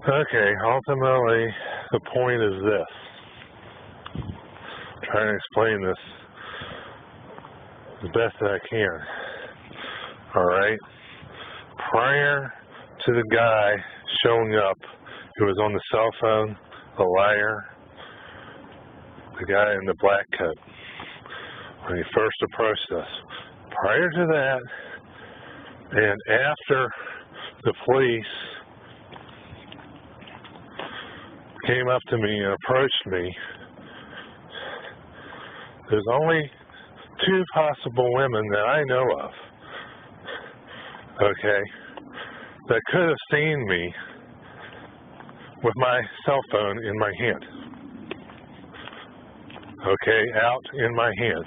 Okay, ultimately, the point is this. I'm trying to explain this as best that I can. Alright? Prior to the guy showing up who was on the cell phone, the liar, the guy in the black coat, when he first approached us. Prior to that, and after the police came up to me and approached me, there's only two possible women that I know of, okay, that could have seen me with my cell phone in my hand, okay, out in my hand.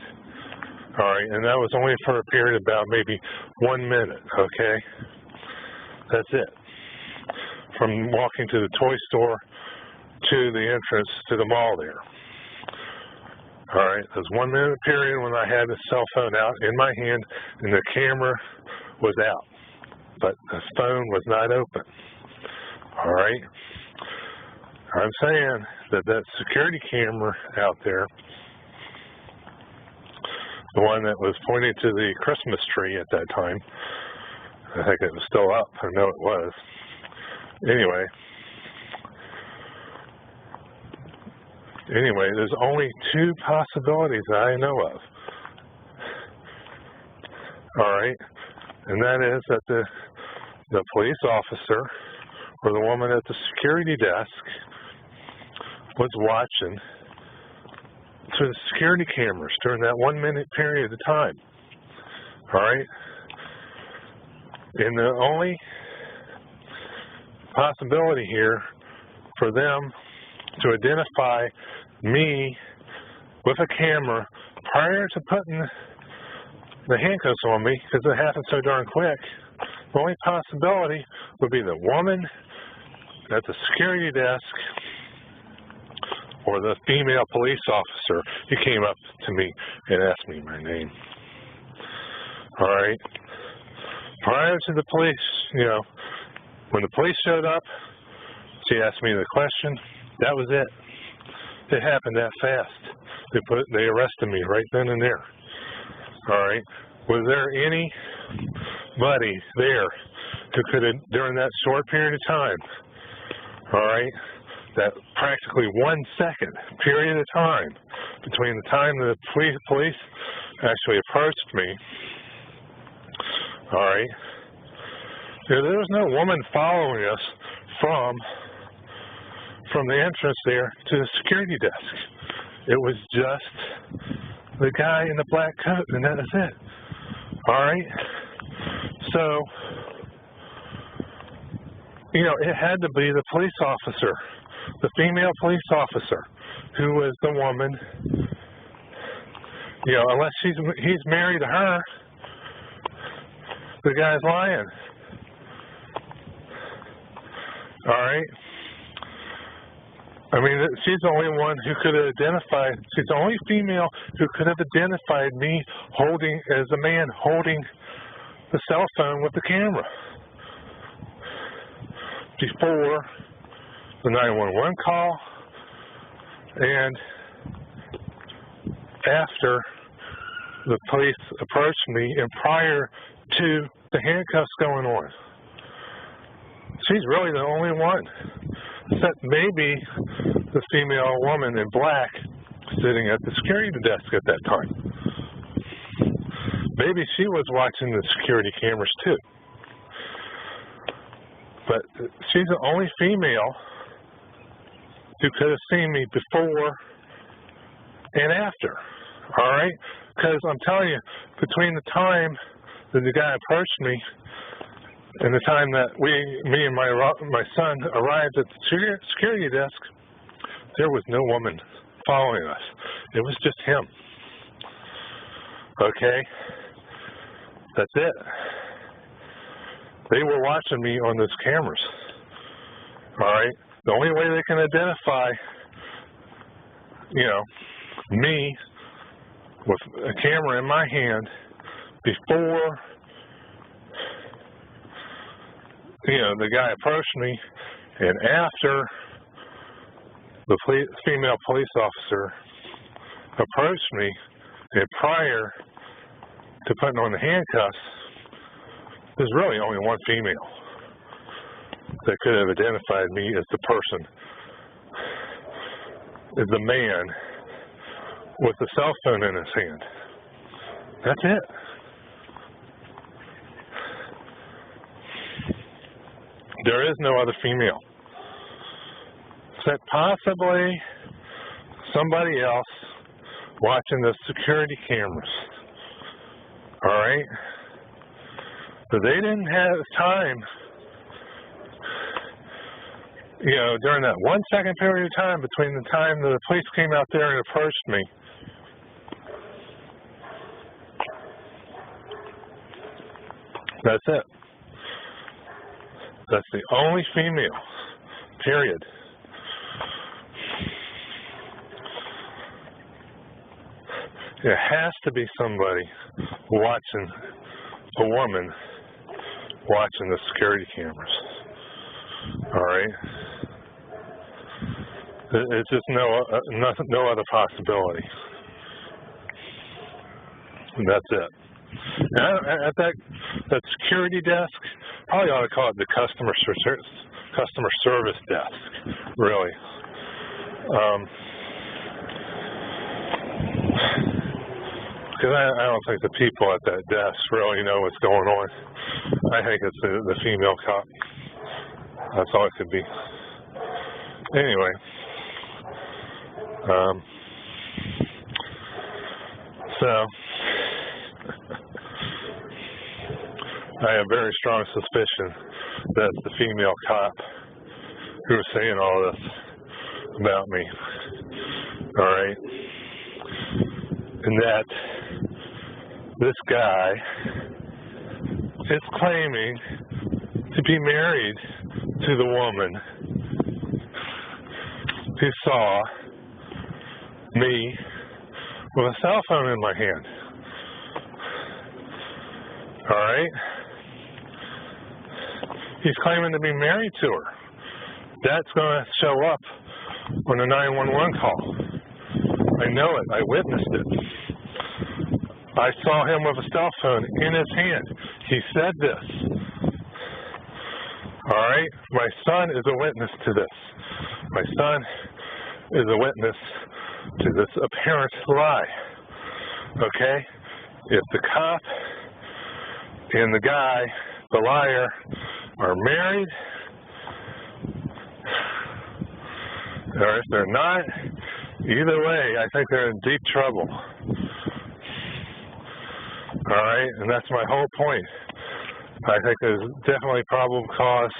All right, and that was only for a period of about maybe 1 minute, okay? That's it. From walking to the toy store to the entrance to the mall there. All right, there was 1 minute period when I had the cell phone out in my hand and the camera was out, but the phone was not open. All right? I'm saying that that security camera out there, the one that was pointing to the Christmas tree at that time, I think it was still up. I know it was. Anyway, there's only two possibilities that I know of. All right? And that is that the police officer or the woman at the security desk was watching through the security cameras during that 1 minute period of time. All right? And the only possibility here for them to identify me with a camera prior to putting the handcuffs on me, because it happened so darn quick, the only possibility would be the woman at the security desk or the female police officer who came up to me and asked me my name. All right? Prior to the police, when the police showed up, she asked me the question. That was it. It happened that fast. They arrested me right then and there. All right? Was there anybody there who could have, during that short period of time, all right, that practically 1 second period of time between the time the police actually approached me, all right, there was no woman following us from the entrance there to the security desk. It was just the guy in the black coat, and that was it. All right? So, it had to be the police officer, the female police officer, who was the woman, unless he's married to her, the guy's lying. All right? I mean, she's the only one who could have identified, she's the only female who could have identified me as a man holding the cell phone with the camera before the 911 call and after the police approached me and prior to the handcuffs going on. She's really the only one. Except maybe the female woman in black sitting at the security desk at that time. Maybe she was watching the security cameras too. But she's the only female who could have seen me before and after. All right? Because I'm telling you, between the time that the guy approached me and the time that me and my son arrived at the security desk, there was no woman following us. It was just him. Okay? That's it. They were watching me on those cameras. All right? The only way they can identify, me with a camera in my hand before the guy approached me And after the female police officer approached me, and prior to putting on the handcuffs, there's really only one female that could have identified me as the person, as the man with the cell phone in his hand. That's it. There is no other female. Except possibly somebody else watching the security cameras. All right? But they didn't have time, you know, during that 1 second period of time between the time the police came out there and approached me. That's it. That's the only female, period. There has to be somebody watching, a woman watching the security cameras. All right? It's just no other possibility. And that's it. And at that security desk, probably ought to call it the customer service desk, really. Because I don't think the people at that desk really know what's going on. I think it's the female cop. That's all it could be. Anyway. So, I have very strong suspicion that the female cop who was saying all this about me, all right, and that this guy is claiming to be married to the woman who saw me with a cell phone in my hand. All right? He's claiming to be married to her. That's going to show up on a 911 call. I know it. I witnessed it. I saw him with a cell phone in his hand. He said this. All right? My son is a witness to this. My son is a witness to this apparent lie. Okay? If the cop and the guy, the liar, are married, or if they're not, either way, I think they're in deep trouble. All right? And that's my whole point. I think there's definitely probable cause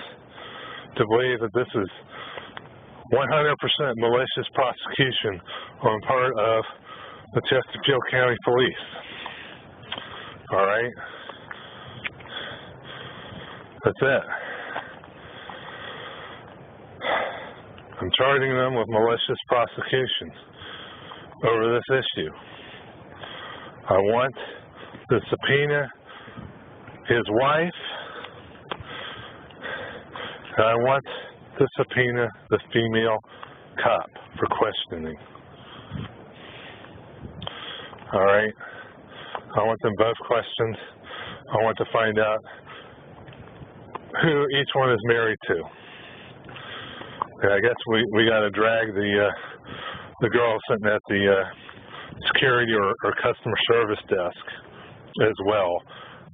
to believe that this is 100% malicious prosecution on part of the Chesterfield County Police. All right? That's it. I'm charging them with malicious prosecution over this issue. I want to subpoena his wife, and I want to subpoena the female cop for questioning. All right? I want them both questioned. I want to find out who each one is married to. And I guess we got to drag the girl sitting at the security or customer service desk as well,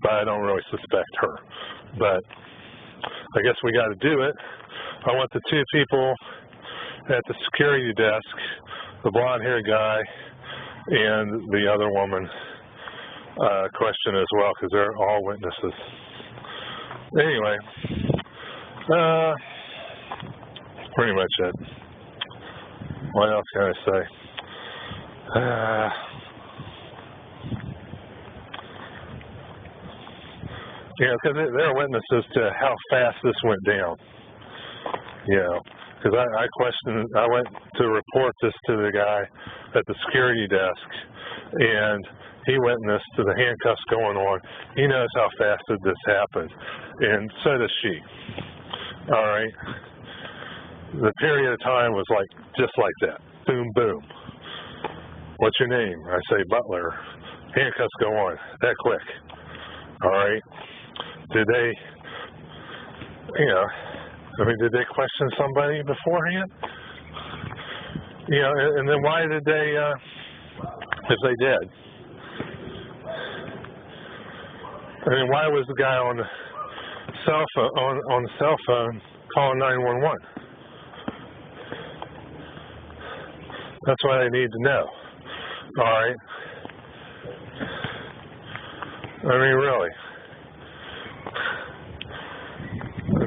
but I don't really suspect her. But I guess we got to do it. I want the two people at the security desk, the blonde-haired guy and the other woman, question as well, because they're all witnesses. Anyway, pretty much it. What else can I say? Yeah, because they're witnesses to how fast this went down. You know, because I went to report this to the guy at the security desk, and he witnessed to the handcuffs going on. He knows how fast this happened, and so does she. All right. the period of time was like just like that. Boom, boom. What's your name? I say Butler. Handcuffs go on that quick. All right. Did they, did they question somebody beforehand? And then why did they, if they did? I mean, why was the guy on the cell phone on the cell phone calling 911? That's what I need to know. All right. I mean, really.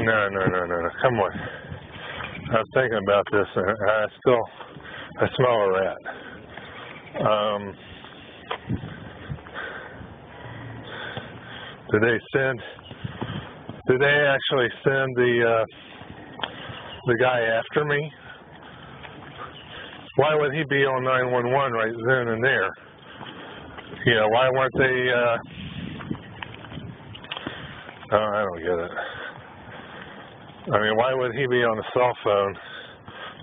No. Come on. I was thinking about this, and I smell a rat. Did they actually send the guy after me? Why would he be on 911 right then and there? Why weren't they, I don't get it. I mean, why would he be on a cell phone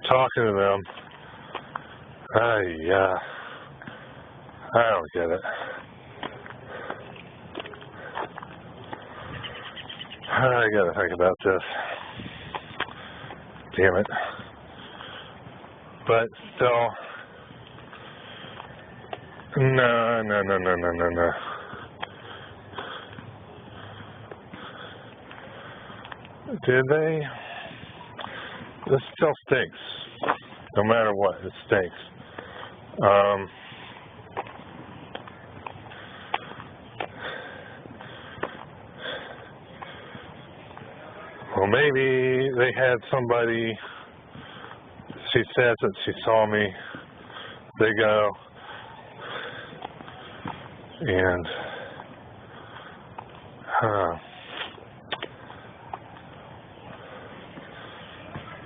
talking to them? I don't get it. I gotta think about this. Damn it. But still, no. Did they? This still stinks. No matter what, it stinks. Well, maybe they had somebody. She says that she saw me. They go, and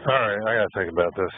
all right, I gotta think about this.